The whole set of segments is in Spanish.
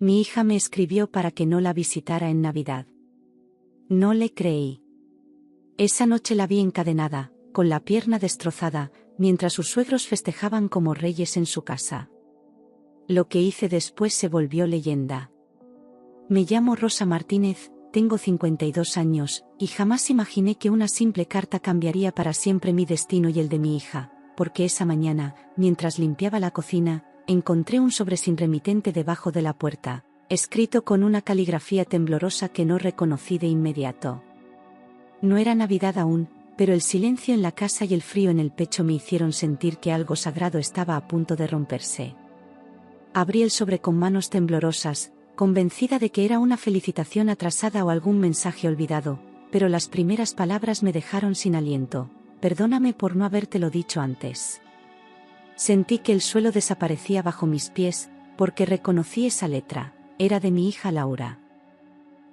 Mi hija me escribió para que no la visitara en Navidad. No le creí. Esa noche la vi encadenada, con la pierna destrozada, mientras sus suegros festejaban como reyes en su casa. Lo que hice después se volvió leyenda. Me llamo Rosa Martínez, tengo 52 años, y jamás imaginé que una simple carta cambiaría para siempre mi destino y el de mi hija, porque esa mañana, mientras limpiaba la cocina, encontré un sobre sin remitente debajo de la puerta, escrito con una caligrafía temblorosa que no reconocí de inmediato. No era Navidad aún, pero el silencio en la casa y el frío en el pecho me hicieron sentir que algo sagrado estaba a punto de romperse. Abrí el sobre con manos temblorosas, convencida de que era una felicitación atrasada o algún mensaje olvidado, pero las primeras palabras me dejaron sin aliento. Perdóname por no habértelo dicho antes. Sentí que el suelo desaparecía bajo mis pies, porque reconocí esa letra, era de mi hija Laura.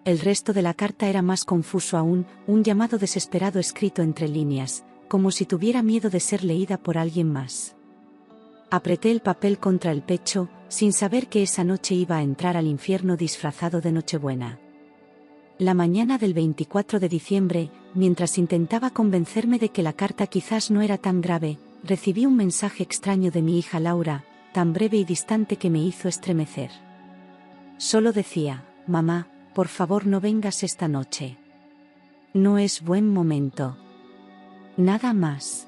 El resto de la carta era más confuso aún, un llamado desesperado escrito entre líneas, como si tuviera miedo de ser leída por alguien más. Apreté el papel contra el pecho, sin saber que esa noche iba a entrar al infierno disfrazado de Nochebuena. La mañana del 24 de diciembre, mientras intentaba convencerme de que la carta quizás no era tan grave, recibí un mensaje extraño de mi hija Laura, tan breve y distante que me hizo estremecer. Solo decía: mamá, por favor no vengas esta noche. No es buen momento. Nada más.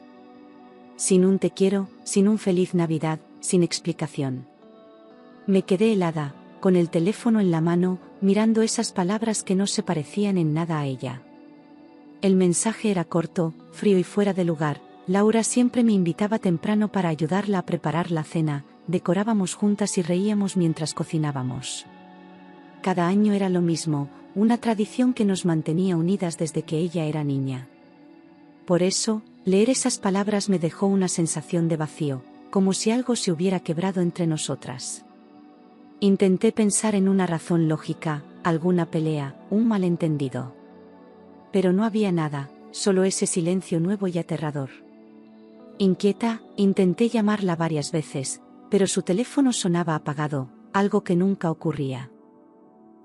Sin un te quiero, sin un feliz Navidad, sin explicación. Me quedé helada, con el teléfono en la mano, mirando esas palabras que no se parecían en nada a ella. El mensaje era corto, frío y fuera de lugar. Laura siempre me invitaba temprano para ayudarla a preparar la cena, decorábamos juntas y reíamos mientras cocinábamos. Cada año era lo mismo, una tradición que nos mantenía unidas desde que ella era niña. Por eso, leer esas palabras me dejó una sensación de vacío, como si algo se hubiera quebrado entre nosotras. Intenté pensar en una razón lógica, alguna pelea, un malentendido. Pero no había nada, solo ese silencio nuevo y aterrador. Inquieta, intenté llamarla varias veces, pero su teléfono sonaba apagado, algo que nunca ocurría.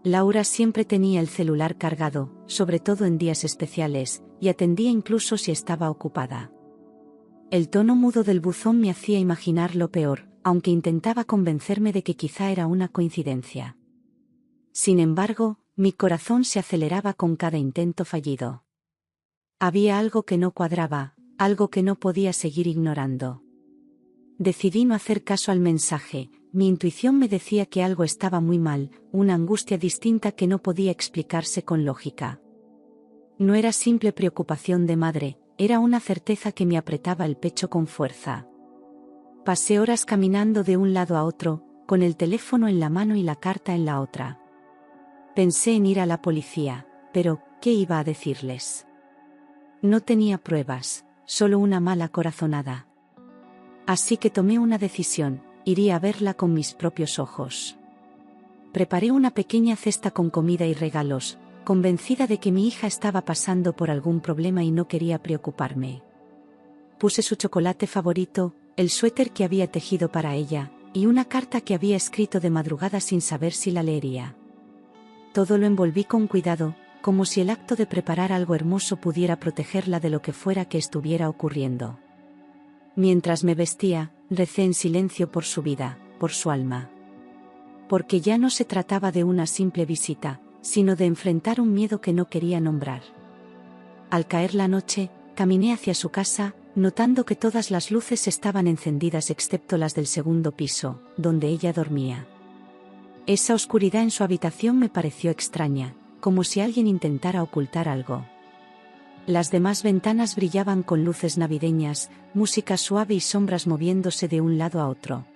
Laura siempre tenía el celular cargado, sobre todo en días especiales, y atendía incluso si estaba ocupada. El tono mudo del buzón me hacía imaginar lo peor, aunque intentaba convencerme de que quizá era una coincidencia. Sin embargo, mi corazón se aceleraba con cada intento fallido. Había algo que no cuadraba, algo que no podía seguir ignorando. Decidí no hacer caso al mensaje. Mi intuición me decía que algo estaba muy mal, una angustia distinta que no podía explicarse con lógica. No era simple preocupación de madre, era una certeza que me apretaba el pecho con fuerza. Pasé horas caminando de un lado a otro, con el teléfono en la mano y la carta en la otra. Pensé en ir a la policía, pero ¿qué iba a decirles? No tenía pruebas, solo una mala corazonada. Así que tomé una decisión. Iría a verla con mis propios ojos. Preparé una pequeña cesta con comida y regalos, convencida de que mi hija estaba pasando por algún problema y no quería preocuparme. Puse su chocolate favorito, el suéter que había tejido para ella, y una carta que había escrito de madrugada sin saber si la leería. Todo lo envolví con cuidado, como si el acto de preparar algo hermoso pudiera protegerla de lo que fuera que estuviera ocurriendo. Mientras me vestía, recé en silencio por su vida, por su alma. Porque ya no se trataba de una simple visita, sino de enfrentar un miedo que no quería nombrar. Al caer la noche, caminé hacia su casa, notando que todas las luces estaban encendidas excepto las del segundo piso, donde ella dormía. Esa oscuridad en su habitación me pareció extraña, como si alguien intentara ocultar algo. Las demás ventanas brillaban con luces navideñas, música suave y sombras moviéndose de un lado a otro.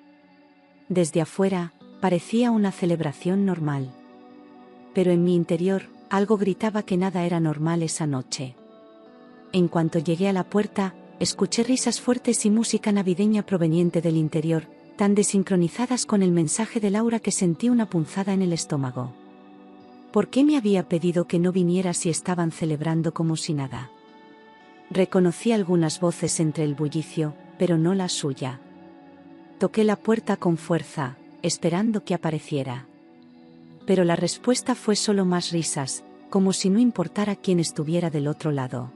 Desde afuera, parecía una celebración normal. Pero en mi interior, algo gritaba que nada era normal esa noche. En cuanto llegué a la puerta, escuché risas fuertes y música navideña proveniente del interior, tan desincronizadas con el mensaje de Laura que sentí una punzada en el estómago. ¿Por qué me había pedido que no viniera si estaban celebrando como si nada? Reconocí algunas voces entre el bullicio, pero no la suya. Toqué la puerta con fuerza, esperando que apareciera. pero la respuesta fue solo más risas, como si no importara quién estuviera del otro lado.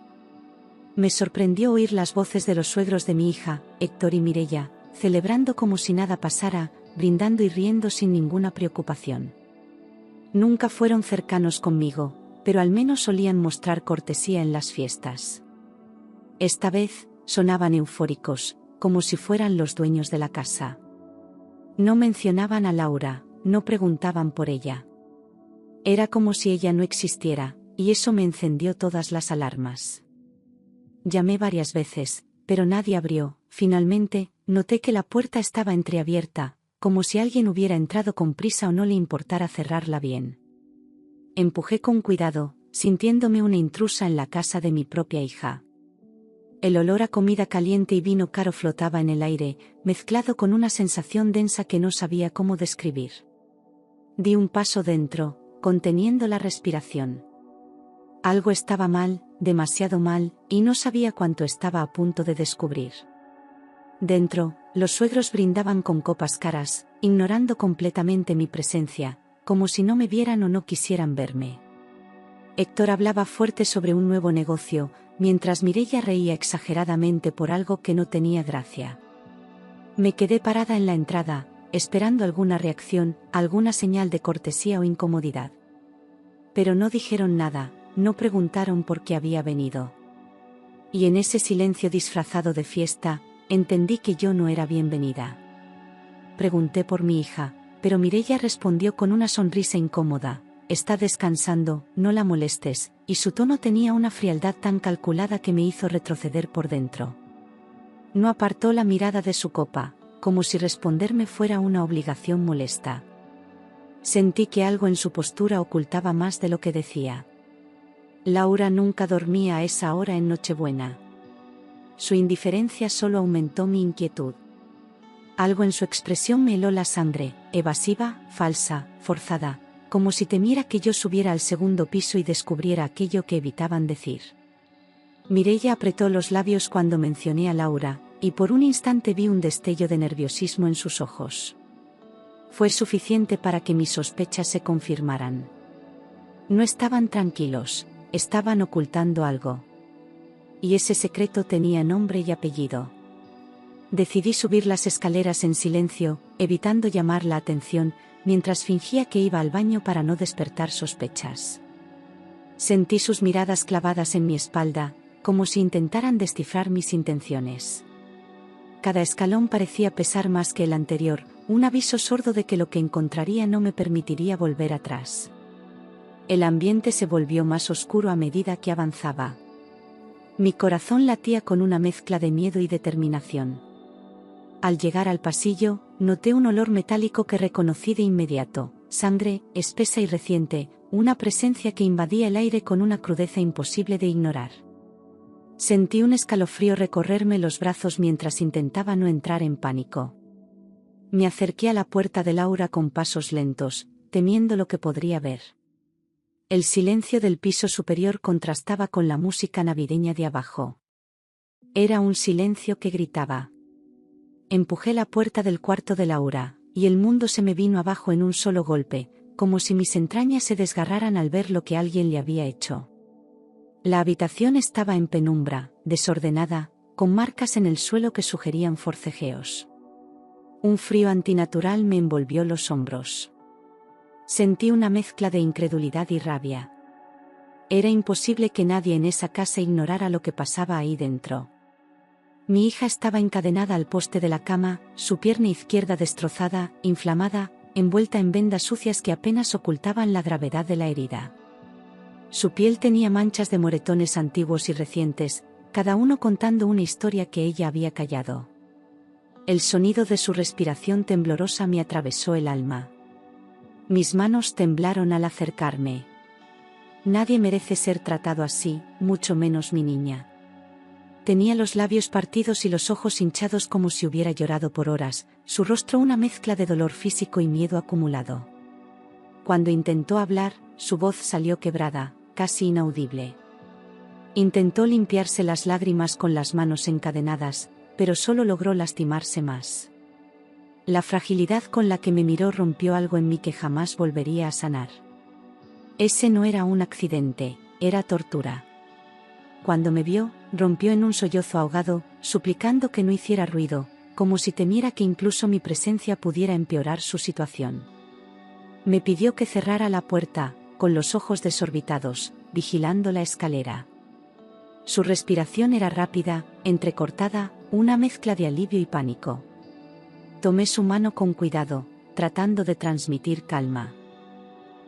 Me sorprendió oír las voces de los suegros de mi hija, Héctor y Mireia, celebrando como si nada pasara, brindando y riendo sin ninguna preocupación. Nunca fueron cercanos conmigo, pero al menos solían mostrar cortesía en las fiestas. Esta vez, sonaban eufóricos, como si fueran los dueños de la casa. No mencionaban a Laura, no preguntaban por ella. Era como si ella no existiera, y eso me encendió todas las alarmas. Llamé varias veces, pero nadie abrió. Finalmente, noté que la puerta estaba entreabierta, como si alguien hubiera entrado con prisa o no le importara cerrarla bien. Empujé con cuidado, sintiéndome una intrusa en la casa de mi propia hija. El olor a comida caliente y vino caro flotaba en el aire, mezclado con una sensación densa que no sabía cómo describir. Di un paso dentro, conteniendo la respiración. Algo estaba mal, demasiado mal, y no sabía cuánto estaba a punto de descubrir. Dentro, los suegros brindaban con copas caras, ignorando completamente mi presencia, como si no me vieran o no quisieran verme. Héctor hablaba fuerte sobre un nuevo negocio, mientras Mireia reía exageradamente por algo que no tenía gracia. Me quedé parada en la entrada, esperando alguna reacción, alguna señal de cortesía o incomodidad. Pero no dijeron nada, no preguntaron por qué había venido. Y en ese silencio disfrazado de fiesta, entendí que yo no era bienvenida. Pregunté por mi hija, pero Mireia respondió con una sonrisa incómoda: «Está descansando, no la molestes», y su tono tenía una frialdad tan calculada que me hizo retroceder por dentro. No apartó la mirada de su copa, como si responderme fuera una obligación molesta. Sentí que algo en su postura ocultaba más de lo que decía. Laura nunca dormía a esa hora en Nochebuena. Su indiferencia solo aumentó mi inquietud. Algo en su expresión me heló la sangre, evasiva, falsa, forzada, como si temiera que yo subiera al segundo piso y descubriera aquello que evitaban decir. Mireia apretó los labios cuando mencioné a Laura, y por un instante vi un destello de nerviosismo en sus ojos. Fue suficiente para que mis sospechas se confirmaran. No estaban tranquilos, estaban ocultando algo. Y ese secreto tenía nombre y apellido. Decidí subir las escaleras en silencio, evitando llamar la atención, mientras fingía que iba al baño para no despertar sospechas. Sentí sus miradas clavadas en mi espalda, como si intentaran descifrar mis intenciones. Cada escalón parecía pesar más que el anterior, un aviso sordo de que lo que encontraría no me permitiría volver atrás. El ambiente se volvió más oscuro a medida que avanzaba. Mi corazón latía con una mezcla de miedo y determinación. Al llegar al pasillo, noté un olor metálico que reconocí de inmediato: sangre, espesa y reciente, una presencia que invadía el aire con una crudeza imposible de ignorar. Sentí un escalofrío recorrerme los brazos mientras intentaba no entrar en pánico. Me acerqué a la puerta de Laura con pasos lentos, temiendo lo que podría ver. El silencio del piso superior contrastaba con la música navideña de abajo. Era un silencio que gritaba. Empujé la puerta del cuarto de Laura, y el mundo se me vino abajo en un solo golpe, como si mis entrañas se desgarraran al ver lo que alguien le había hecho. La habitación estaba en penumbra, desordenada, con marcas en el suelo que sugerían forcejeos. Un frío antinatural me envolvió los hombros. Sentí una mezcla de incredulidad y rabia. Era imposible que nadie en esa casa ignorara lo que pasaba ahí dentro. Mi hija estaba encadenada al poste de la cama, su pierna izquierda destrozada, inflamada, envuelta en vendas sucias que apenas ocultaban la gravedad de la herida. Su piel tenía manchas de moretones antiguos y recientes, cada uno contando una historia que ella había callado. El sonido de su respiración temblorosa me atravesó el alma. Mis manos temblaron al acercarme. Nadie merece ser tratado así, mucho menos mi niña. Tenía los labios partidos y los ojos hinchados como si hubiera llorado por horas, su rostro una mezcla de dolor físico y miedo acumulado. Cuando intentó hablar, su voz salió quebrada, casi inaudible. Intentó limpiarse las lágrimas con las manos encadenadas, pero solo logró lastimarse más. La fragilidad con la que me miró rompió algo en mí que jamás volvería a sanar. Ese no era un accidente, era tortura. Cuando me vio, rompió en un sollozo ahogado, suplicando que no hiciera ruido, como si temiera que incluso mi presencia pudiera empeorar su situación. Me pidió que cerrara la puerta, con los ojos desorbitados, vigilando la escalera. Su respiración era rápida, entrecortada, una mezcla de alivio y pánico. Tomé su mano con cuidado, tratando de transmitir calma.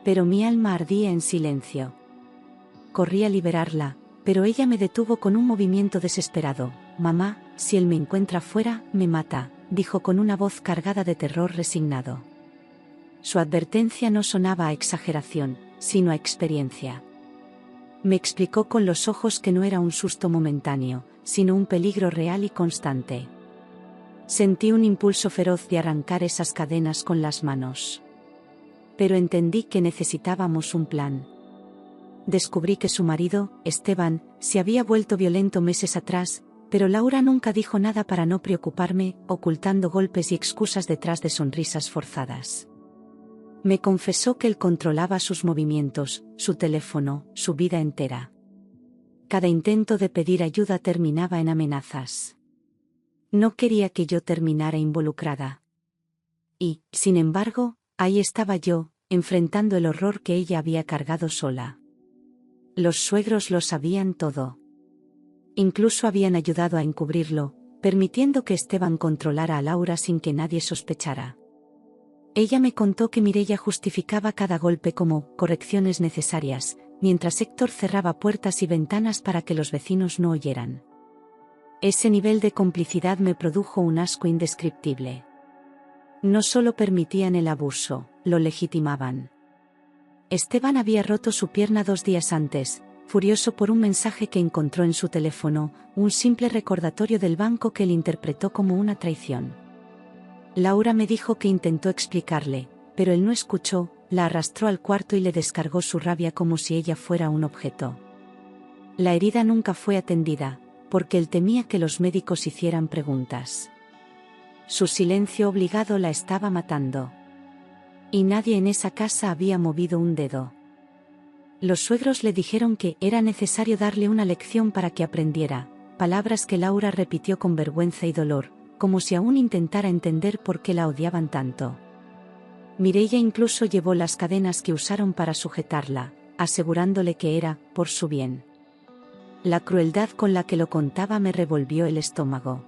Pero mi alma ardía en silencio. Corrí a liberarla, pero ella me detuvo con un movimiento desesperado. «Mamá, si él me encuentra fuera, me mata», dijo con una voz cargada de terror resignado. Su advertencia no sonaba a exageración, sino a experiencia. Me explicó con los ojos que no era un susto momentáneo, sino un peligro real y constante. Sentí un impulso feroz de arrancar esas cadenas con las manos. Pero entendí que necesitábamos un plan. Descubrí que su marido, Esteban, se había vuelto violento meses atrás, pero Laura nunca dijo nada para no preocuparme, ocultando golpes y excusas detrás de sonrisas forzadas. Me confesó que él controlaba sus movimientos, su teléfono, su vida entera. Cada intento de pedir ayuda terminaba en amenazas. No quería que yo terminara involucrada. Y, sin embargo, ahí estaba yo, enfrentando el horror que ella había cargado sola. Los suegros lo sabían todo. Incluso habían ayudado a encubrirlo, permitiendo que Esteban controlara a Laura sin que nadie sospechara. Ella me contó que Mireia justificaba cada golpe como correcciones necesarias, mientras Héctor cerraba puertas y ventanas para que los vecinos no oyeran. Ese nivel de complicidad me produjo un asco indescriptible. No solo permitían el abuso, lo legitimaban. Esteban había roto su pierna 2 días antes, furioso por un mensaje que encontró en su teléfono, un simple recordatorio del banco que él interpretó como una traición. Laura me dijo que intentó explicarle, pero él no escuchó, la arrastró al cuarto y le descargó su rabia como si ella fuera un objeto. La herida nunca fue atendida, porque él temía que los médicos hicieran preguntas. Su silencio obligado la estaba matando. Y nadie en esa casa había movido un dedo. Los suegros le dijeron que era necesario darle una lección para que aprendiera, palabras que Laura repitió con vergüenza y dolor, como si aún intentara entender por qué la odiaban tanto. Mireia incluso llevó las cadenas que usaron para sujetarla, asegurándole que era por su bien. La crueldad con la que lo contaba me revolvió el estómago.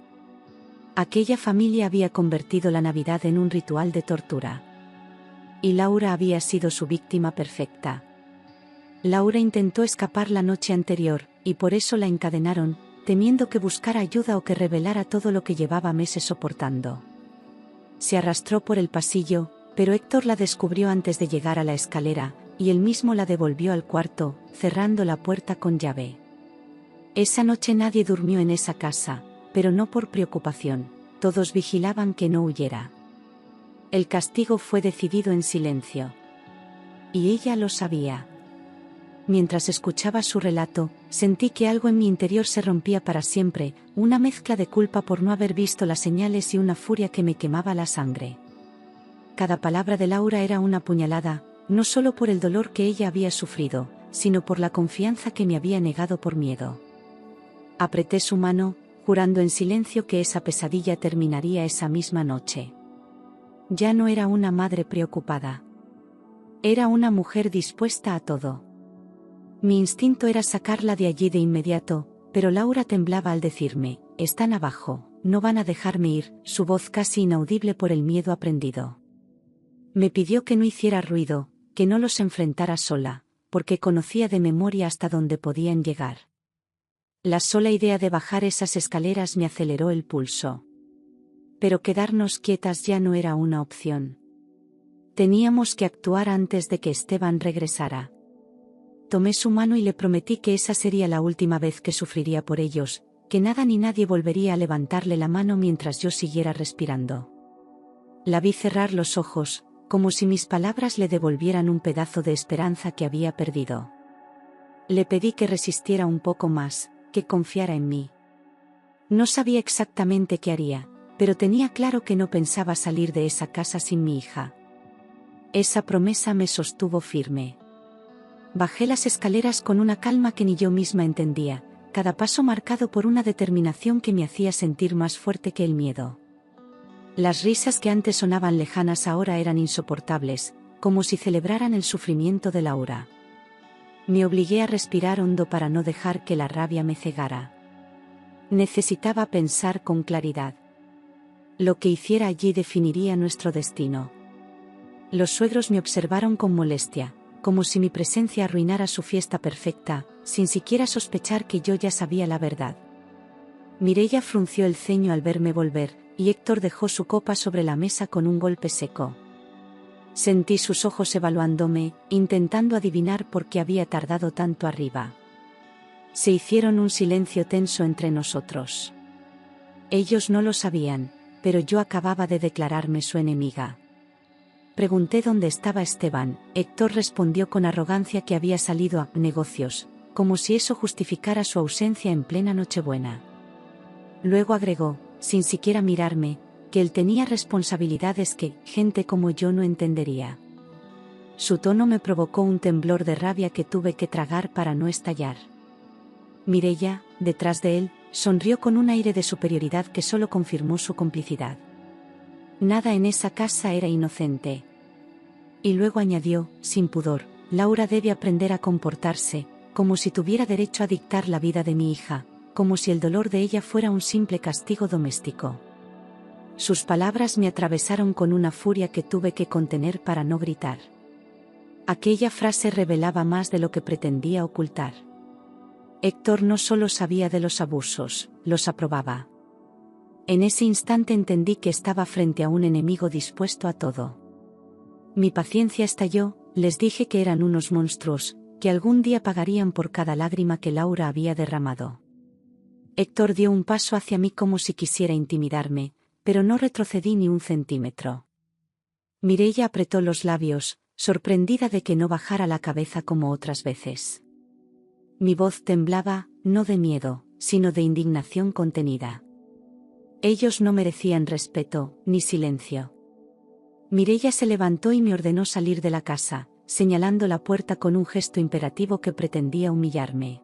Aquella familia había convertido la Navidad en un ritual de tortura. Y Laura había sido su víctima perfecta. Laura intentó escapar la noche anterior, y por eso la encadenaron, temiendo que buscara ayuda o que revelara todo lo que llevaba meses soportando. Se arrastró por el pasillo, pero Héctor la descubrió antes de llegar a la escalera, y él mismo la devolvió al cuarto, cerrando la puerta con llave. Esa noche nadie durmió en esa casa, pero no por preocupación, todos vigilaban que no huyera. El castigo fue decidido en silencio. Y ella lo sabía. Mientras escuchaba su relato, sentí que algo en mi interior se rompía para siempre, una mezcla de culpa por no haber visto las señales y una furia que me quemaba la sangre. Cada palabra de Laura era una puñalada, no solo por el dolor que ella había sufrido, sino por la confianza que me había negado por miedo. Apreté su mano, jurando en silencio que esa pesadilla terminaría esa misma noche. Ya no era una madre preocupada. Era una mujer dispuesta a todo. Mi instinto era sacarla de allí de inmediato, pero Laura temblaba al decirme, «Están abajo, no van a dejarme ir», su voz casi inaudible por el miedo aprendido. Me pidió que no hiciera ruido, que no los enfrentara sola, porque conocía de memoria hasta dónde podían llegar. La sola idea de bajar esas escaleras me aceleró el pulso. Pero quedarnos quietas ya no era una opción. Teníamos que actuar antes de que Esteban regresara. Tomé su mano y le prometí que esa sería la última vez que sufriría por ellos, que nada ni nadie volvería a levantarle la mano mientras yo siguiera respirando. La vi cerrar los ojos, como si mis palabras le devolvieran un pedazo de esperanza que había perdido. Le pedí que resistiera un poco más, que confiara en mí. No sabía exactamente qué haría, pero tenía claro que no pensaba salir de esa casa sin mi hija. Esa promesa me sostuvo firme. Bajé las escaleras con una calma que ni yo misma entendía, cada paso marcado por una determinación que me hacía sentir más fuerte que el miedo. Las risas que antes sonaban lejanas ahora eran insoportables, como si celebraran el sufrimiento de Laura. Me obligué a respirar hondo para no dejar que la rabia me cegara. Necesitaba pensar con claridad. Lo que hiciera allí definiría nuestro destino. Los suegros me observaron con molestia, como si mi presencia arruinara su fiesta perfecta, sin siquiera sospechar que yo ya sabía la verdad. Mireia frunció el ceño al verme volver, y Héctor dejó su copa sobre la mesa con un golpe seco. Sentí sus ojos evaluándome, intentando adivinar por qué había tardado tanto arriba. Se hicieron un silencio tenso entre nosotros. Ellos no lo sabían, pero yo acababa de declararme su enemiga. Pregunté dónde estaba Esteban. Héctor respondió con arrogancia que había salido a negocios, como si eso justificara su ausencia en plena Nochebuena. Luego agregó, sin siquiera mirarme, que él tenía responsabilidades que gente como yo no entendería. Su tono me provocó un temblor de rabia que tuve que tragar para no estallar. Mireia, detrás de él, sonrió con un aire de superioridad que solo confirmó su complicidad. Nada en esa casa era inocente. Y luego añadió, sin pudor, Laura debe aprender a comportarse, como si tuviera derecho a dictar la vida de mi hija, como si el dolor de ella fuera un simple castigo doméstico. Sus palabras me atravesaron con una furia que tuve que contener para no gritar. Aquella frase revelaba más de lo que pretendía ocultar. Héctor no solo sabía de los abusos, los aprobaba. En ese instante entendí que estaba frente a un enemigo dispuesto a todo. Mi paciencia estalló, les dije que eran unos monstruos, que algún día pagarían por cada lágrima que Laura había derramado. Héctor dio un paso hacia mí como si quisiera intimidarme, pero no retrocedí ni un centímetro. Mireia apretó los labios, sorprendida de que no bajara la cabeza como otras veces. Mi voz temblaba, no de miedo, sino de indignación contenida. Ellos no merecían respeto, ni silencio. Mireia se levantó y me ordenó salir de la casa, señalando la puerta con un gesto imperativo que pretendía humillarme.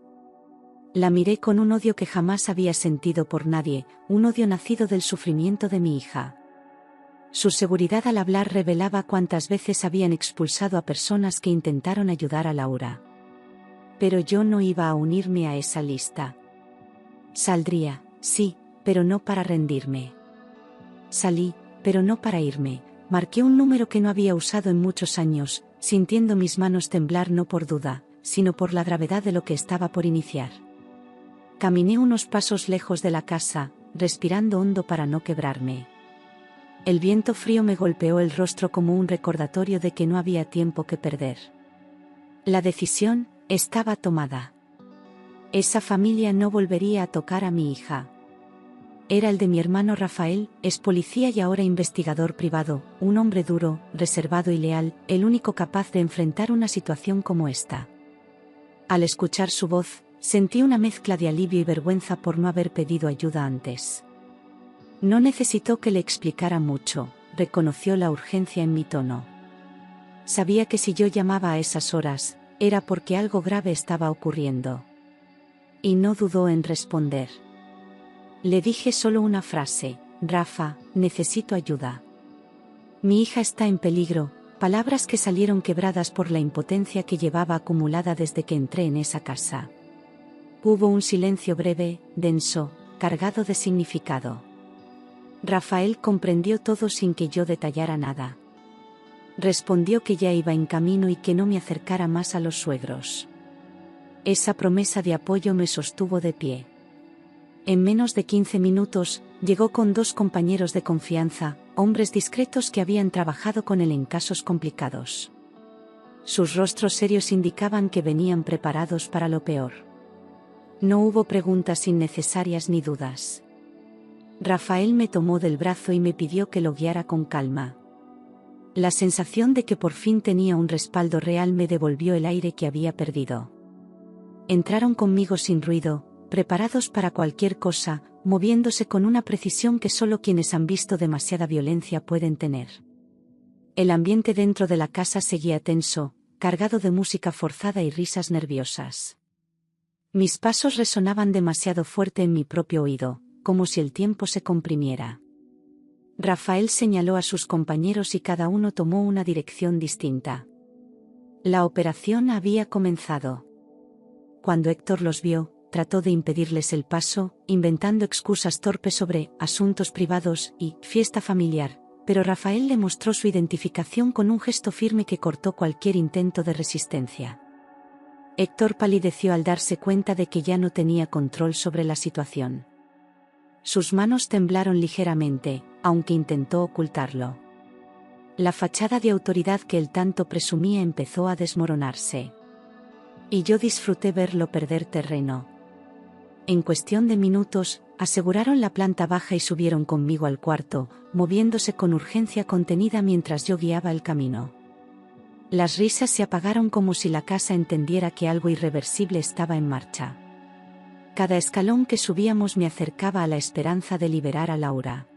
La miré con un odio que jamás había sentido por nadie, un odio nacido del sufrimiento de mi hija. Su seguridad al hablar revelaba cuántas veces habían expulsado a personas que intentaron ayudar a Laura. Pero yo no iba a unirme a esa lista. Saldría, sí, pero no para rendirme. Salí, pero no para irme. Marqué un número que no había usado en muchos años, sintiendo mis manos temblar no por duda, sino por la gravedad de lo que estaba por iniciar. Caminé unos pasos lejos de la casa, respirando hondo para no quebrarme. El viento frío me golpeó el rostro como un recordatorio de que no había tiempo que perder. La decisión estaba tomada. Esa familia no volvería a tocar a mi hija. Era el de mi hermano Rafael, es policía y ahora investigador privado, un hombre duro, reservado y leal, el único capaz de enfrentar una situación como esta. Al escuchar su voz, sentí una mezcla de alivio y vergüenza por no haber pedido ayuda antes. No necesitó que le explicara mucho, reconoció la urgencia en mi tono. Sabía que si yo llamaba a esas horas, era porque algo grave estaba ocurriendo. Y no dudó en responder. Le dije solo una frase, Rafa, necesito ayuda. Mi hija está en peligro, palabras que salieron quebradas por la impotencia que llevaba acumulada desde que entré en esa casa. Hubo un silencio breve, denso, cargado de significado. Rafael comprendió todo sin que yo detallara nada. Respondió que ya iba en camino y que no me acercara más a los suegros. Esa promesa de apoyo me sostuvo de pie. En menos de 15 minutos, llegó con 2 compañeros de confianza, hombres discretos que habían trabajado con él en casos complicados. Sus rostros serios indicaban que venían preparados para lo peor. No hubo preguntas innecesarias ni dudas. Rafael me tomó del brazo y me pidió que lo guiara con calma. La sensación de que por fin tenía un respaldo real me devolvió el aire que había perdido. Entraron conmigo sin ruido, preparados para cualquier cosa, moviéndose con una precisión que solo quienes han visto demasiada violencia pueden tener. El ambiente dentro de la casa seguía tenso, cargado de música forzada y risas nerviosas. Mis pasos resonaban demasiado fuerte en mi propio oído, como si el tiempo se comprimiera. Rafael señaló a sus compañeros y cada uno tomó una dirección distinta. La operación había comenzado. Cuando Héctor los vio, trató de impedirles el paso, inventando excusas torpes sobre asuntos privados y fiesta familiar, pero Rafael le mostró su identificación con un gesto firme que cortó cualquier intento de resistencia. Héctor palideció al darse cuenta de que ya no tenía control sobre la situación. Sus manos temblaron ligeramente, aunque intentó ocultarlo. La fachada de autoridad que él tanto presumía empezó a desmoronarse. Y yo disfruté verlo perder terreno. En cuestión de minutos, aseguraron la planta baja y subieron conmigo al cuarto, moviéndose con urgencia contenida mientras yo guiaba el camino. Las risas se apagaron como si la casa entendiera que algo irreversible estaba en marcha. Cada escalón que subíamos me acercaba a la esperanza de liberar a Laura.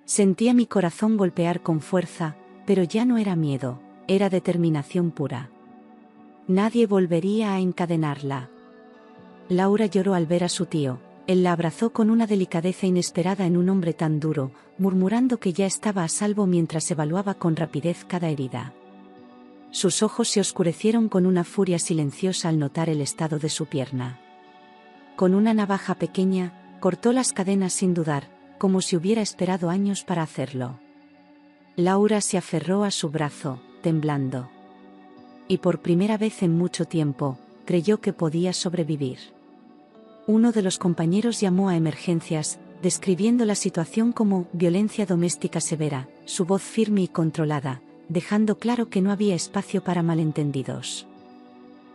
Sentía mi corazón golpear con fuerza, pero ya no era miedo, era determinación pura. Nadie volvería a encadenarla. Laura lloró al ver a su tío. Él la abrazó con una delicadeza inesperada en un hombre tan duro, murmurando que ya estaba a salvo mientras evaluaba con rapidez cada herida. Sus ojos se oscurecieron con una furia silenciosa al notar el estado de su pierna. Con una navaja pequeña, cortó las cadenas sin dudar, como si hubiera esperado años para hacerlo. Laura se aferró a su brazo, temblando. Y por primera vez en mucho tiempo, creyó que podía sobrevivir. Uno de los compañeros llamó a emergencias, describiendo la situación como violencia doméstica severa, su voz firme y controlada, dejando claro que no había espacio para malentendidos.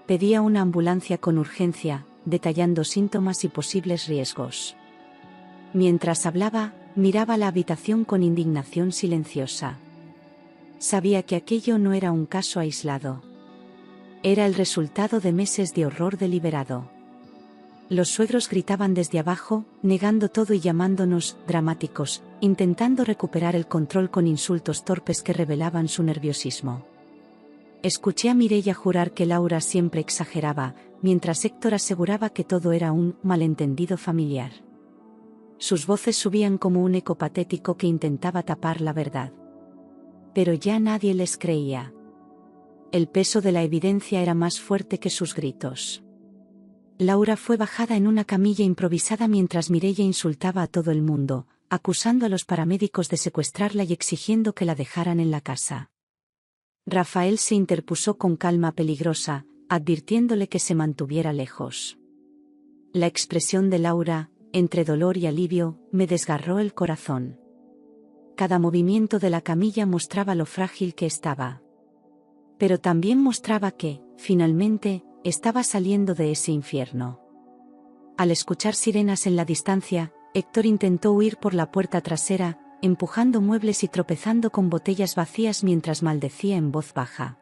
Pedía una ambulancia con urgencia, detallando síntomas y posibles riesgos. Mientras hablaba, miraba la habitación con indignación silenciosa. Sabía que aquello no era un caso aislado. Era el resultado de meses de horror deliberado. Los suegros gritaban desde abajo, negando todo y llamándonos dramáticos, intentando recuperar el control con insultos torpes que revelaban su nerviosismo. Escuché a Mireia jurar que Laura siempre exageraba, mientras Héctor aseguraba que todo era un malentendido familiar. Sus voces subían como un eco patético que intentaba tapar la verdad. Pero ya nadie les creía. El peso de la evidencia era más fuerte que sus gritos. Laura fue bajada en una camilla improvisada mientras Mireia insultaba a todo el mundo, acusando a los paramédicos de secuestrarla y exigiendo que la dejaran en la casa. Rafael se interpuso con calma peligrosa, advirtiéndole que se mantuviera lejos. La expresión de Laura, entre dolor y alivio, me desgarró el corazón. Cada movimiento de la camilla mostraba lo frágil que estaba. Pero también mostraba que, finalmente, estaba saliendo de ese infierno. Al escuchar sirenas en la distancia, Héctor intentó huir por la puerta trasera, empujando muebles y tropezando con botellas vacías mientras maldecía en voz baja.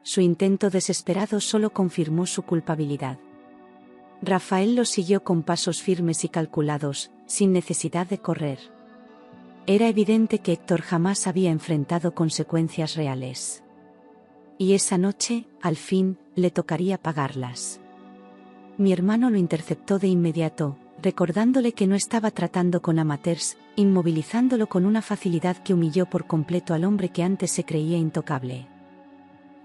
Su intento desesperado solo confirmó su culpabilidad. Rafael lo siguió con pasos firmes y calculados, sin necesidad de correr. Era evidente que Héctor jamás había enfrentado consecuencias reales. Y esa noche, al fin, le tocaría pagarlas. Mi hermano lo interceptó de inmediato, recordándole que no estaba tratando con amateurs, inmovilizándolo con una facilidad que humilló por completo al hombre que antes se creía intocable.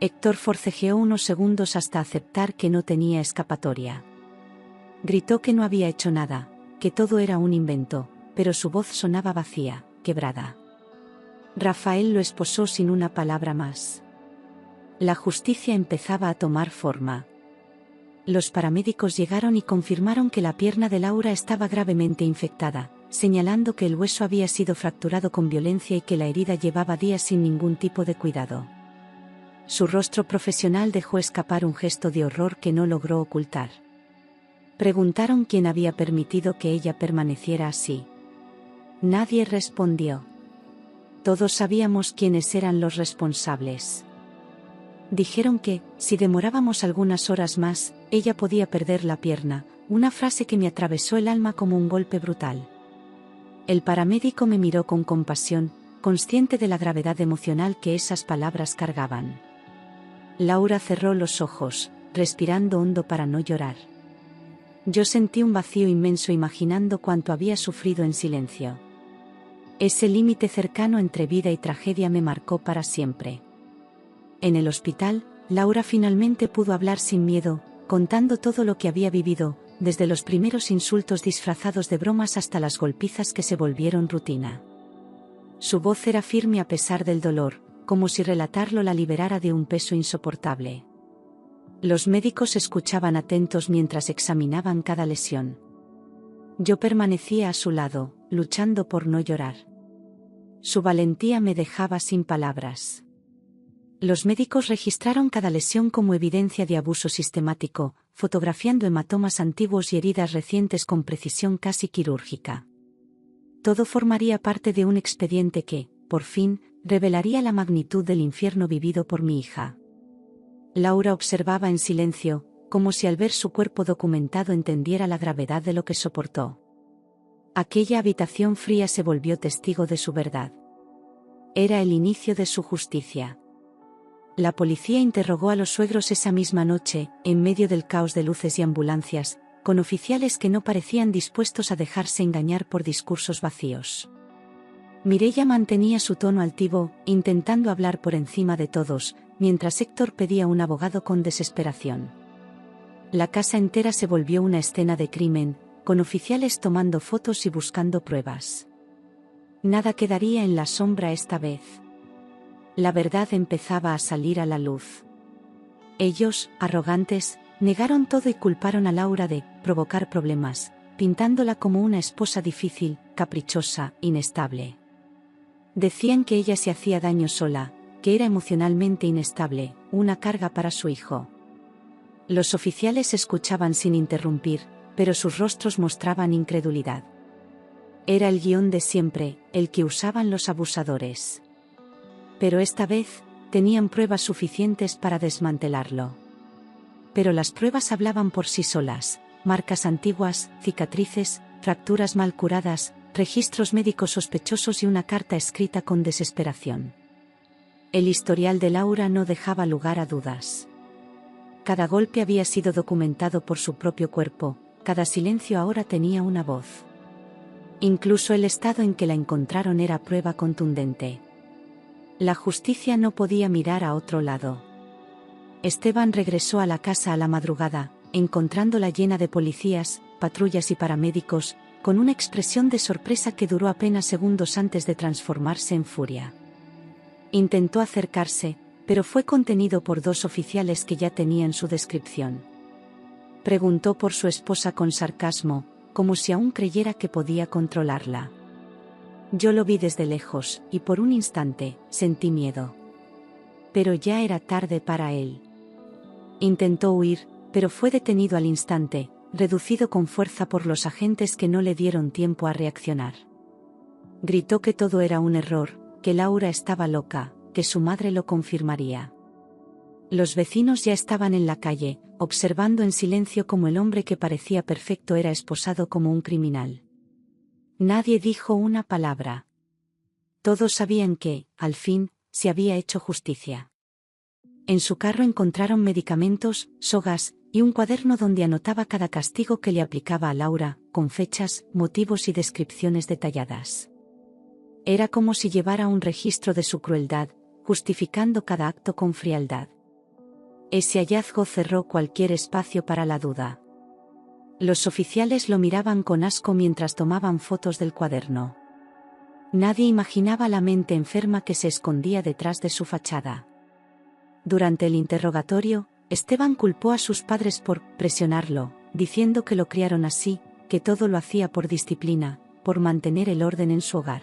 Héctor forcejeó unos segundos hasta aceptar que no tenía escapatoria. Gritó que no había hecho nada, que todo era un invento, pero su voz sonaba vacía, quebrada. Rafael lo esposó sin una palabra más. La justicia empezaba a tomar forma. Los paramédicos llegaron y confirmaron que la pierna de Laura estaba gravemente infectada, señalando que el hueso había sido fracturado con violencia y que la herida llevaba días sin ningún tipo de cuidado. Su rostro profesional dejó escapar un gesto de horror que no logró ocultar. Preguntaron quién había permitido que ella permaneciera así. Nadie respondió. Todos sabíamos quiénes eran los responsables. Dijeron que, si demorábamos algunas horas más, ella podía perder la pierna, una frase que me atravesó el alma como un golpe brutal. El paramédico me miró con compasión, consciente de la gravedad emocional que esas palabras cargaban. Laura cerró los ojos, respirando hondo para no llorar. Yo sentí un vacío inmenso imaginando cuánto había sufrido en silencio. Ese límite cercano entre vida y tragedia me marcó para siempre. En el hospital, Laura finalmente pudo hablar sin miedo, contando todo lo que había vivido, desde los primeros insultos disfrazados de bromas hasta las golpizas que se volvieron rutina. Su voz era firme a pesar del dolor, como si relatarlo la liberara de un peso insoportable. Los médicos escuchaban atentos mientras examinaban cada lesión. Yo permanecía a su lado, luchando por no llorar. Su valentía me dejaba sin palabras. Los médicos registraron cada lesión como evidencia de abuso sistemático, fotografiando hematomas antiguos y heridas recientes con precisión casi quirúrgica. Todo formaría parte de un expediente que, por fin, revelaría la magnitud del infierno vivido por mi hija. Laura observaba en silencio, como si al ver su cuerpo documentado entendiera la gravedad de lo que soportó. Aquella habitación fría se volvió testigo de su verdad. Era el inicio de su justicia. La policía interrogó a los suegros esa misma noche, en medio del caos de luces y ambulancias, con oficiales que no parecían dispuestos a dejarse engañar por discursos vacíos. Mireia mantenía su tono altivo, intentando hablar por encima de todos, mientras Héctor pedía un abogado con desesperación. La casa entera se volvió una escena de crimen, con oficiales tomando fotos y buscando pruebas. Nada quedaría en la sombra esta vez. La verdad empezaba a salir a la luz. Ellos, arrogantes, negaron todo y culparon a Laura de provocar problemas, pintándola como una esposa difícil, caprichosa, inestable. Decían que ella se hacía daño sola, que era emocionalmente inestable, una carga para su hijo. Los oficiales escuchaban sin interrumpir, pero sus rostros mostraban incredulidad. Era el guión de siempre, el que usaban los abusadores. Pero esta vez, tenían pruebas suficientes para desmantelarlo. Pero las pruebas hablaban por sí solas: marcas antiguas, cicatrices, fracturas mal curadas, registros médicos sospechosos y una carta escrita con desesperación. El historial de Laura no dejaba lugar a dudas. Cada golpe había sido documentado por su propio cuerpo, cada silencio ahora tenía una voz. Incluso el estado en que la encontraron era prueba contundente. La justicia no podía mirar a otro lado. Esteban regresó a la casa a la madrugada, encontrándola llena de policías, patrullas y paramédicos, con una expresión de sorpresa que duró apenas segundos antes de transformarse en furia. Intentó acercarse, pero fue contenido por dos oficiales que ya tenían su descripción. Preguntó por su esposa con sarcasmo, como si aún creyera que podía controlarla. Yo lo vi desde lejos, y por un instante, sentí miedo. Pero ya era tarde para él. Intentó huir, pero fue detenido al instante, reducido con fuerza por los agentes que no le dieron tiempo a reaccionar. Gritó que todo era un error, que Laura estaba loca, que su madre lo confirmaría. Los vecinos ya estaban en la calle, observando en silencio cómo el hombre que parecía perfecto era esposado como un criminal. Nadie dijo una palabra. Todos sabían que, al fin, se había hecho justicia. En su carro encontraron medicamentos, sogas, y un cuaderno donde anotaba cada castigo que le aplicaba a Laura, con fechas, motivos y descripciones detalladas. Era como si llevara un registro de su crueldad, justificando cada acto con frialdad. Ese hallazgo cerró cualquier espacio para la duda. Los oficiales lo miraban con asco mientras tomaban fotos del cuaderno. Nadie imaginaba la mente enferma que se escondía detrás de su fachada. Durante el interrogatorio, Esteban culpó a sus padres por presionarlo, diciendo que lo criaron así, que todo lo hacía por disciplina, por mantener el orden en su hogar.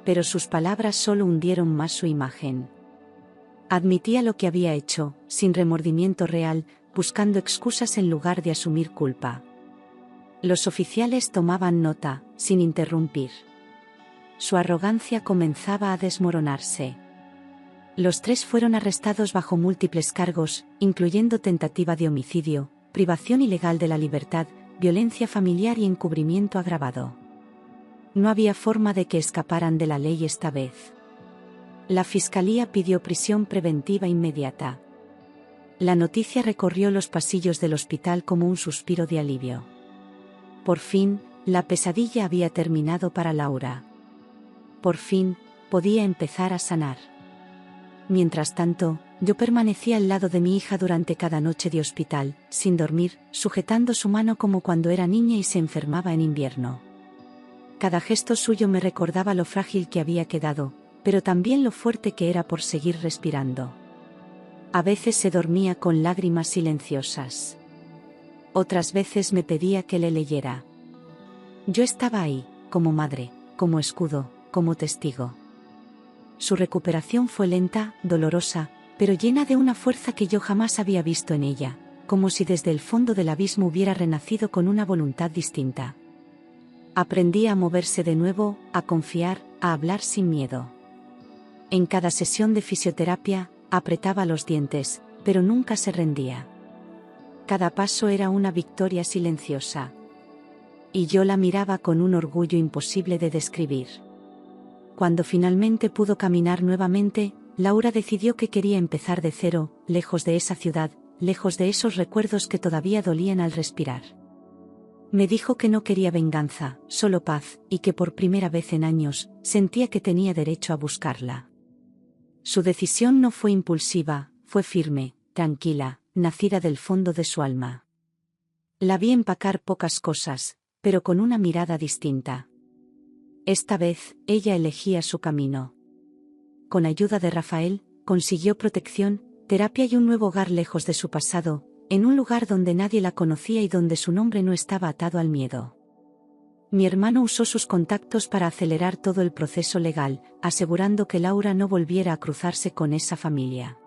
Pero sus palabras solo hundieron más su imagen. Admitía lo que había hecho, sin remordimiento real, buscando excusas en lugar de asumir culpa. Los oficiales tomaban nota, sin interrumpir. Su arrogancia comenzaba a desmoronarse. Los tres fueron arrestados bajo múltiples cargos, incluyendo tentativa de homicidio, privación ilegal de la libertad, violencia familiar y encubrimiento agravado. No había forma de que escaparan de la ley esta vez. La fiscalía pidió prisión preventiva inmediata. La noticia recorrió los pasillos del hospital como un suspiro de alivio. Por fin, la pesadilla había terminado para Laura. Por fin, podía empezar a sanar. Mientras tanto, yo permanecía al lado de mi hija durante cada noche de hospital, sin dormir, sujetando su mano como cuando era niña y se enfermaba en invierno. Cada gesto suyo me recordaba lo frágil que había quedado, pero también lo fuerte que era por seguir respirando. A veces se dormía con lágrimas silenciosas. Otras veces me pedía que le leyera. Yo estaba ahí, como madre, como escudo, como testigo. Su recuperación fue lenta, dolorosa, pero llena de una fuerza que yo jamás había visto en ella, como si desde el fondo del abismo hubiera renacido con una voluntad distinta. Aprendí a moverse de nuevo, a confiar, a hablar sin miedo. En cada sesión de fisioterapia, apretaba los dientes, pero nunca se rendía. Cada paso era una victoria silenciosa. Y yo la miraba con un orgullo imposible de describir. Cuando finalmente pudo caminar nuevamente, Laura decidió que quería empezar de cero, lejos de esa ciudad, lejos de esos recuerdos que todavía dolían al respirar. Me dijo que no quería venganza, solo paz, y que por primera vez en años, sentía que tenía derecho a buscarla. Su decisión no fue impulsiva, fue firme, tranquila, nacida del fondo de su alma. La vi empacar pocas cosas, pero con una mirada distinta. Esta vez, ella elegía su camino. Con ayuda de Rafael, consiguió protección, terapia y un nuevo hogar lejos de su pasado, en un lugar donde nadie la conocía y donde su nombre no estaba atado al miedo. Mi hermano usó sus contactos para acelerar todo el proceso legal, asegurando que Laura no volviera a cruzarse con esa familia.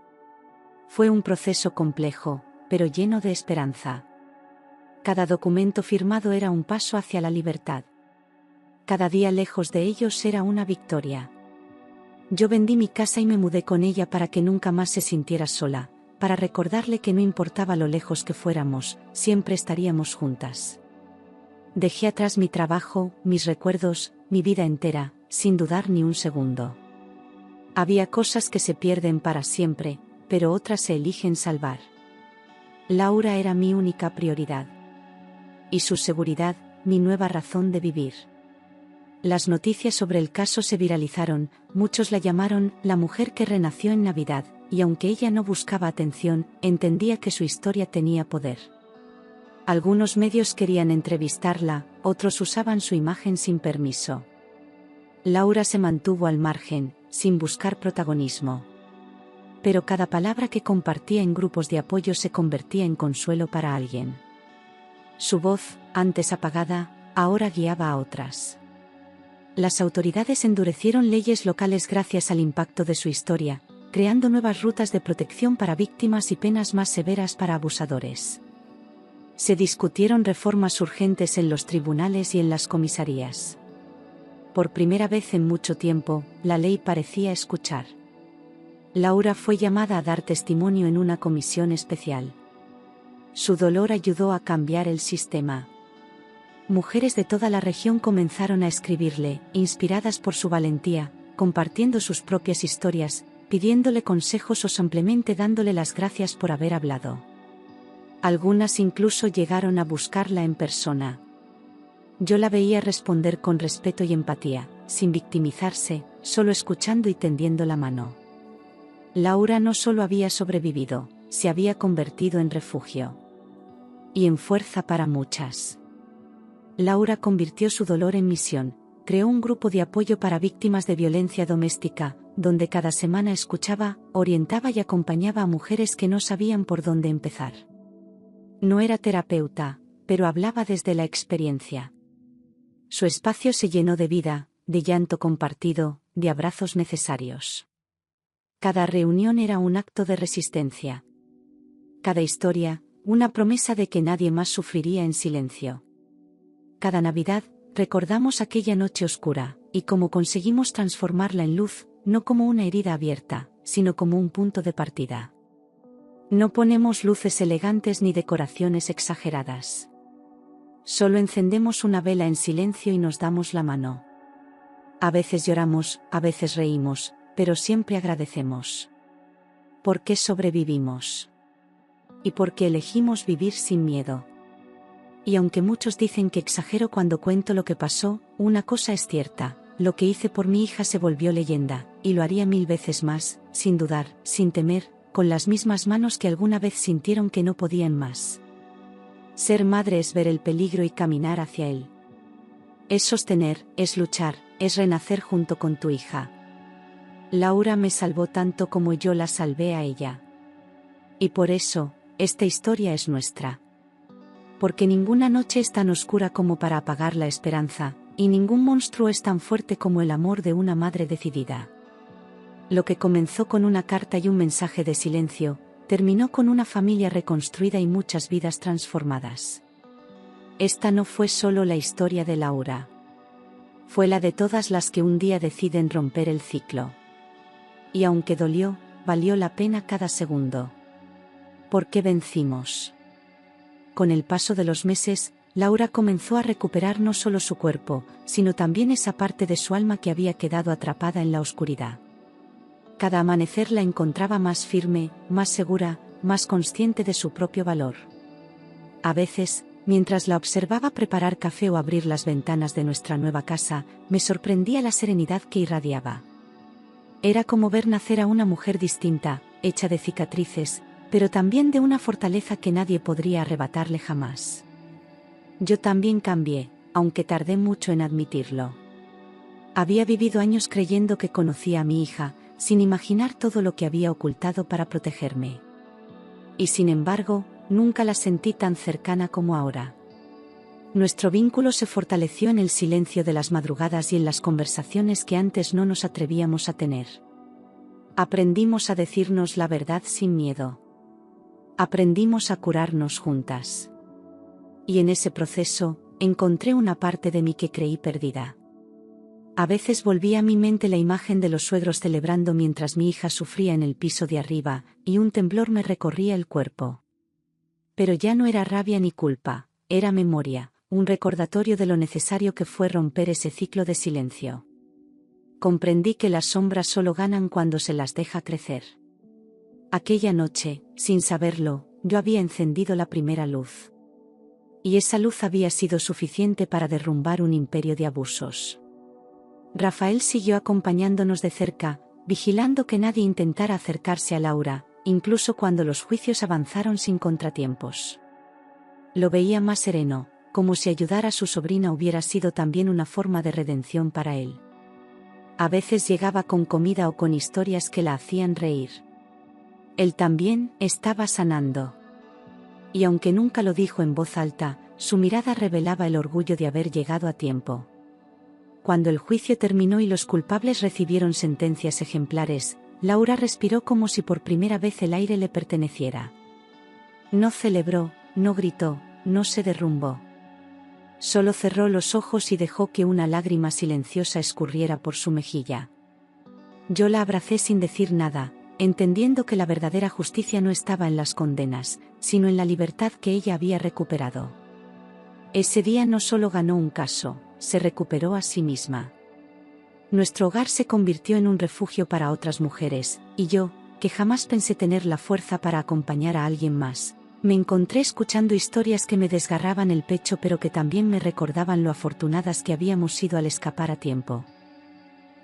Fue un proceso complejo, pero lleno de esperanza. Cada documento firmado era un paso hacia la libertad. Cada día lejos de ellos era una victoria. Yo vendí mi casa y me mudé con ella para que nunca más se sintiera sola, para recordarle que no importaba lo lejos que fuéramos, siempre estaríamos juntas. Dejé atrás mi trabajo, mis recuerdos, mi vida entera, sin dudar ni un segundo. Había cosas que se pierden para siempre, pero otras se eligen salvar. Laura era mi única prioridad. Y su seguridad, mi nueva razón de vivir. Las noticias sobre el caso se viralizaron, muchos la llamaron la mujer que renació en Navidad, y aunque ella no buscaba atención, entendía que su historia tenía poder. Algunos medios querían entrevistarla, otros usaban su imagen sin permiso. Laura se mantuvo al margen, sin buscar protagonismo. Pero cada palabra que compartía en grupos de apoyo se convertía en consuelo para alguien. Su voz, antes apagada, ahora guiaba a otras. Las autoridades endurecieron leyes locales gracias al impacto de su historia, creando nuevas rutas de protección para víctimas y penas más severas para abusadores. Se discutieron reformas urgentes en los tribunales y en las comisarías. Por primera vez en mucho tiempo, la ley parecía escuchar. Laura fue llamada a dar testimonio en una comisión especial. Su dolor ayudó a cambiar el sistema. Mujeres de toda la región comenzaron a escribirle, inspiradas por su valentía, compartiendo sus propias historias, pidiéndole consejos o simplemente dándole las gracias por haber hablado. Algunas incluso llegaron a buscarla en persona. Yo la veía responder con respeto y empatía, sin victimizarse, solo escuchando y tendiendo la mano. Laura no solo había sobrevivido, se había convertido en refugio. Y en fuerza para muchas. Laura convirtió su dolor en misión, creó un grupo de apoyo para víctimas de violencia doméstica, donde cada semana escuchaba, orientaba y acompañaba a mujeres que no sabían por dónde empezar. No era terapeuta, pero hablaba desde la experiencia. Su espacio se llenó de vida, de llanto compartido, de abrazos necesarios. Cada reunión era un acto de resistencia. Cada historia, una promesa de que nadie más sufriría en silencio. Cada Navidad, recordamos aquella noche oscura, y cómo conseguimos transformarla en luz, no como una herida abierta, sino como un punto de partida. No ponemos luces elegantes ni decoraciones exageradas. Solo encendemos una vela en silencio y nos damos la mano. A veces lloramos, a veces reímos, pero siempre agradecemos. ¿Por qué sobrevivimos? Y por qué elegimos vivir sin miedo. Y aunque muchos dicen que exagero cuando cuento lo que pasó, una cosa es cierta: lo que hice por mi hija se volvió leyenda, y lo haría 1000 veces más, sin dudar, sin temer, con las mismas manos que alguna vez sintieron que no podían más. Ser madre es ver el peligro y caminar hacia él. Es sostener, es luchar, es renacer junto con tu hija. Laura me salvó tanto como yo la salvé a ella. Y por eso, esta historia es nuestra. Porque ninguna noche es tan oscura como para apagar la esperanza, y ningún monstruo es tan fuerte como el amor de una madre decidida. Lo que comenzó con una carta y un mensaje de silencio, terminó con una familia reconstruida y muchas vidas transformadas. Esta no fue solo la historia de Laura. Fue la de todas las que un día deciden romper el ciclo. Y aunque dolió, valió la pena cada segundo. Porque vencimos. Con el paso de los meses, Laura comenzó a recuperar no solo su cuerpo, sino también esa parte de su alma que había quedado atrapada en la oscuridad. Cada amanecer la encontraba más firme, más segura, más consciente de su propio valor. A veces, mientras la observaba preparar café o abrir las ventanas de nuestra nueva casa, me sorprendía la serenidad que irradiaba. Era como ver nacer a una mujer distinta, hecha de cicatrices, pero también de una fortaleza que nadie podría arrebatarle jamás. Yo también cambié, aunque tardé mucho en admitirlo. Había vivido años creyendo que conocía a mi hija, sin imaginar todo lo que había ocultado para protegerme. Y sin embargo, nunca la sentí tan cercana como ahora. Nuestro vínculo se fortaleció en el silencio de las madrugadas y en las conversaciones que antes no nos atrevíamos a tener. Aprendimos a decirnos la verdad sin miedo. Aprendimos a curarnos juntas. Y en ese proceso, encontré una parte de mí que creí perdida. A veces volvía a mi mente la imagen de los suegros celebrando mientras mi hija sufría en el piso de arriba, y un temblor me recorría el cuerpo. Pero ya no era rabia ni culpa, era memoria, un recordatorio de lo necesario que fue romper ese ciclo de silencio. Comprendí que las sombras solo ganan cuando se las deja crecer. Aquella noche, sin saberlo, yo había encendido la primera luz. Y esa luz había sido suficiente para derrumbar un imperio de abusos. Rafael siguió acompañándonos de cerca, vigilando que nadie intentara acercarse a Laura, incluso cuando los juicios avanzaron sin contratiempos. Lo veía más sereno, como si ayudar a su sobrina hubiera sido también una forma de redención para él. A veces llegaba con comida o con historias que la hacían reír. Él también estaba sanando. Y aunque nunca lo dijo en voz alta, su mirada revelaba el orgullo de haber llegado a tiempo. Cuando el juicio terminó y los culpables recibieron sentencias ejemplares, Laura respiró como si por primera vez el aire le perteneciera. No celebró, no gritó, no se derrumbó. Solo cerró los ojos y dejó que una lágrima silenciosa escurriera por su mejilla. Yo la abracé sin decir nada, entendiendo que la verdadera justicia no estaba en las condenas, sino en la libertad que ella había recuperado. Ese día no solo ganó un caso, se recuperó a sí misma. Nuestro hogar se convirtió en un refugio para otras mujeres, y yo, que jamás pensé tener la fuerza para acompañar a alguien más, me encontré escuchando historias que me desgarraban el pecho pero que también me recordaban lo afortunadas que habíamos sido al escapar a tiempo.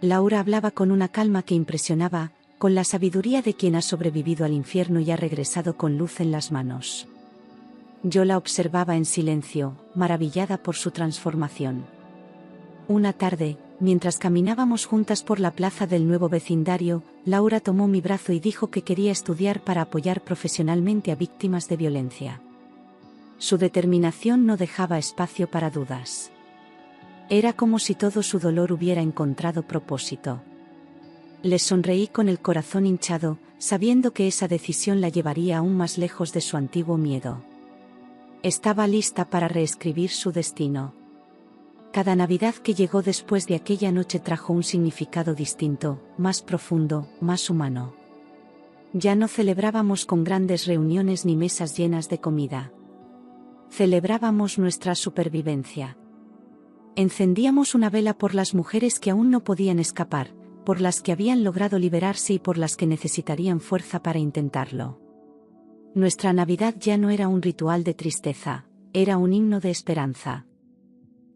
Laura hablaba con una calma que impresionaba, con la sabiduría de quien ha sobrevivido al infierno y ha regresado con luz en las manos. Yo la observaba en silencio, maravillada por su transformación. Una tarde, mientras caminábamos juntas por la plaza del nuevo vecindario, Laura tomó mi brazo y dijo que quería estudiar para apoyar profesionalmente a víctimas de violencia. Su determinación no dejaba espacio para dudas. Era como si todo su dolor hubiera encontrado propósito. Le sonreí con el corazón hinchado, sabiendo que esa decisión la llevaría aún más lejos de su antiguo miedo. Estaba lista para reescribir su destino. Cada Navidad que llegó después de aquella noche trajo un significado distinto, más profundo, más humano. Ya no celebrábamos con grandes reuniones ni mesas llenas de comida. Celebrábamos nuestra supervivencia. Encendíamos una vela por las mujeres que aún no podían escapar, por las que habían logrado liberarse y por las que necesitarían fuerza para intentarlo. Nuestra Navidad ya no era un ritual de tristeza, era un himno de esperanza.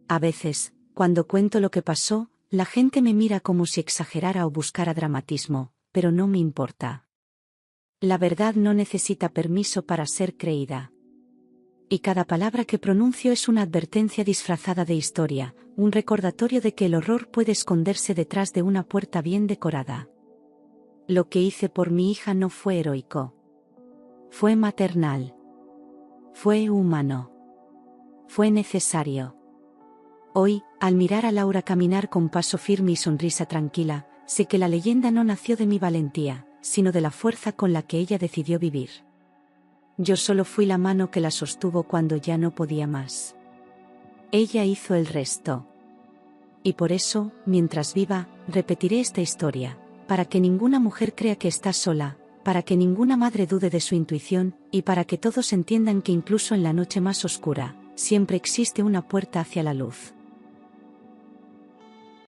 A veces, cuando cuento lo que pasó, la gente me mira como si exagerara o buscara dramatismo, pero no me importa. La verdad no necesita permiso para ser creída. Y cada palabra que pronuncio es una advertencia disfrazada de historia, un recordatorio de que el horror puede esconderse detrás de una puerta bien decorada. Lo que hice por mi hija no fue heroico. Fue maternal. Fue humano. Fue necesario. Hoy, al mirar a Laura caminar con paso firme y sonrisa tranquila, sé que la leyenda no nació de mi valentía, sino de la fuerza con la que ella decidió vivir. Yo solo fui la mano que la sostuvo cuando ya no podía más. Ella hizo el resto. Y por eso, mientras viva, repetiré esta historia, para que ninguna mujer crea que está sola, para que ninguna madre dude de su intuición, y para que todos entiendan que incluso en la noche más oscura, siempre existe una puerta hacia la luz.